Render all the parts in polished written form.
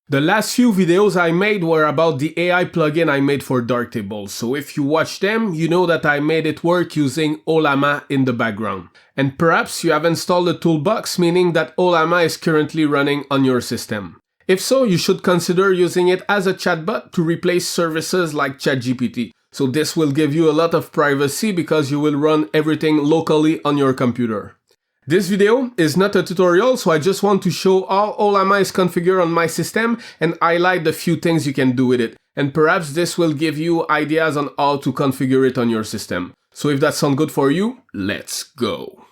The last few videos I made were about the AI plugin I made for Darktable, so if you watch them, you know that I made it work using Ollama in the background. And perhaps you have installed the toolbox, meaning that Ollama is currently running on your system. If so, you should consider using it as a chatbot to replace services like ChatGPT. So this will give you a lot of privacy because you will run everything locally on your computer. This video is not a tutorial, so I just want to show how Ollama is configured on my system and highlight the few things you can do with it. And perhaps this will give you ideas on how to configure it on your system. So if that sounds good for you, let's go.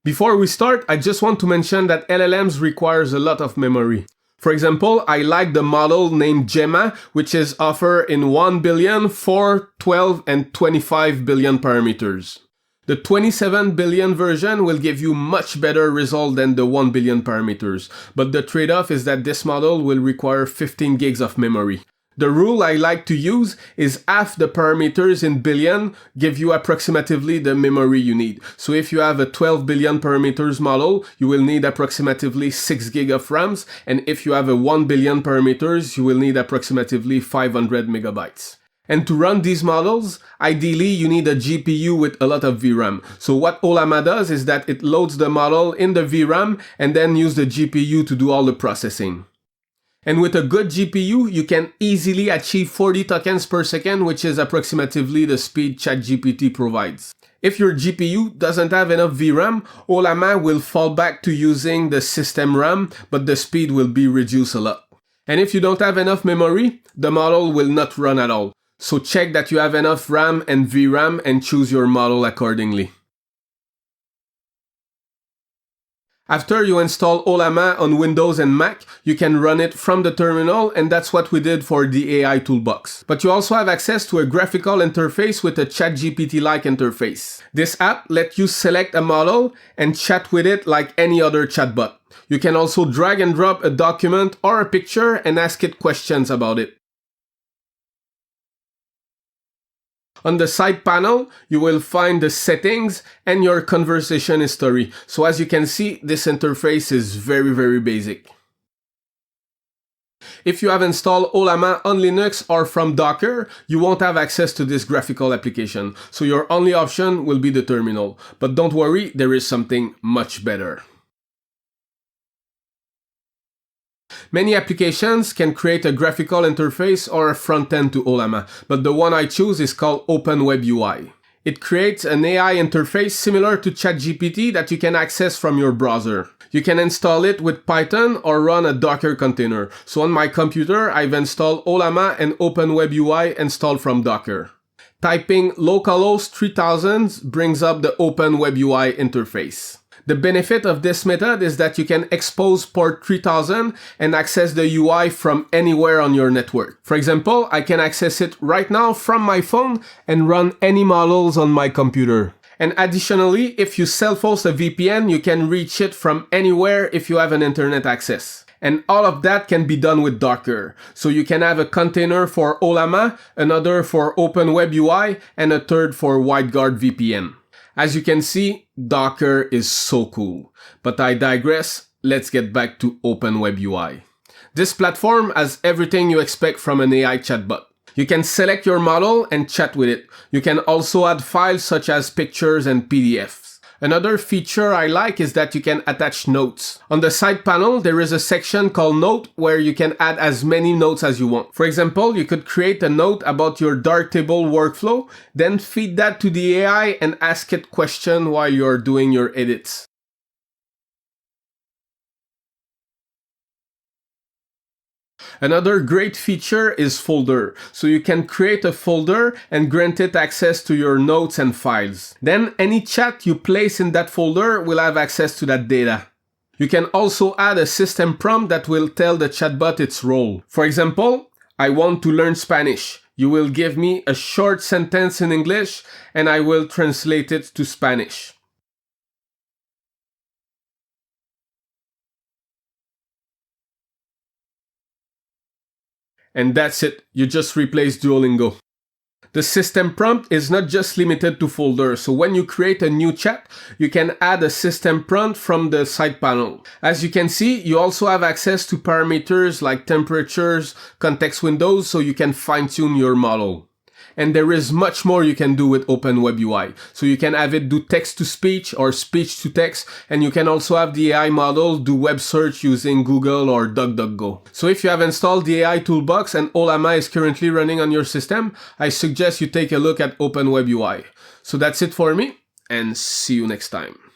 Before we start, I just want to mention that LLMs requires a lot of memory. For example, I like the model named Gemma, which is offered in 1 billion, 4, 12, and 25 billion parameters. The 27 billion version will give you much better result than the 1 billion parameters, but the trade-off is that this model will require 15 gigs of memory. The rule I like to use is half the parameters in billion give you approximately the memory you need. So if you have a 12 billion parameters model, you will need approximately 6 gig of RAMs, and if you have a 1 billion parameters, you will need approximately 500 megabytes. And to run these models, ideally you need a GPU with a lot of VRAM. So what Ollama does is that it loads the model in the VRAM and then use the GPU to do all the processing. And with a good GPU, you can easily achieve 40 tokens per second, which is approximately the speed ChatGPT provides. If your GPU doesn't have enough VRAM, Ollama will fall back to using the system RAM, but the speed will be reduced a lot. And if you don't have enough memory, the model will not run at all. So check that you have enough RAM and VRAM and choose your model accordingly. After you install Ollama on Windows and Mac, you can run it from the terminal, and that's what we did for the AI toolbox. But you also have access to a graphical interface with a ChatGPT-like interface. This app lets you select a model and chat with it like any other chatbot. You can also drag and drop a document or a picture and ask it questions about it. On the side panel, you will find the settings and your conversation history. So as you can see, this interface is very basic. If you have installed Ollama on Linux or from Docker, you won't have access to this graphical application. So your only option will be the terminal. But don't worry, there is something much better. Many applications can create a graphical interface or a front end to Ollama, but the one I choose is called OpenWebUI. It creates an AI interface similar to ChatGPT that you can access from your browser. You can install it with Python or run a Docker container. So on my computer, I've installed Ollama and OpenWebUI installed from Docker. Typing localhost 3000 brings up the OpenWebUI interface. The benefit of this method is that you can expose port 3000 and access the UI from anywhere on your network. For example, I can access it right now from my phone and run any models on my computer. And additionally, if you self-host a VPN, you can reach it from anywhere if you have an internet access. And all of that can be done with Docker. So you can have a container for Ollama, another for OpenWebUI, and a third for WideGuard VPN. As you can see, Docker is so cool. But I digress, let's get back to OpenWebUI. This platform has everything you expect from an AI chatbot. You can select your model and chat with it. You can also add files such as pictures and PDFs. Another feature I like is that you can attach notes. On the side panel, there is a section called Note where you can add as many notes as you want. For example, you could create a note about your Darktable workflow, then feed that to the AI and ask it questions while you're doing your edits. Another great feature is folder. So you can create a folder and grant it access to your notes and files. Then any chat you place in that folder will have access to that data. You can also add a system prompt that will tell the chatbot its role. For example, I want to learn Spanish. You will give me a short sentence in English and I will translate it to Spanish. And that's it, you just replace Duolingo. The system prompt is not just limited to folders, so when you create a new chat, you can add a system prompt from the side panel. As you can see, you also have access to parameters like temperatures, context windows, so you can fine-tune your model. And there is much more you can do with OpenWebUI. So you can have it do text-to-speech or speech-to-text, and you can also have the AI model do web search using Google or DuckDuckGo. So if you have installed the AI toolbox and Ollama is currently running on your system, I suggest you take a look at OpenWebUI. So that's it for me, and see you next time.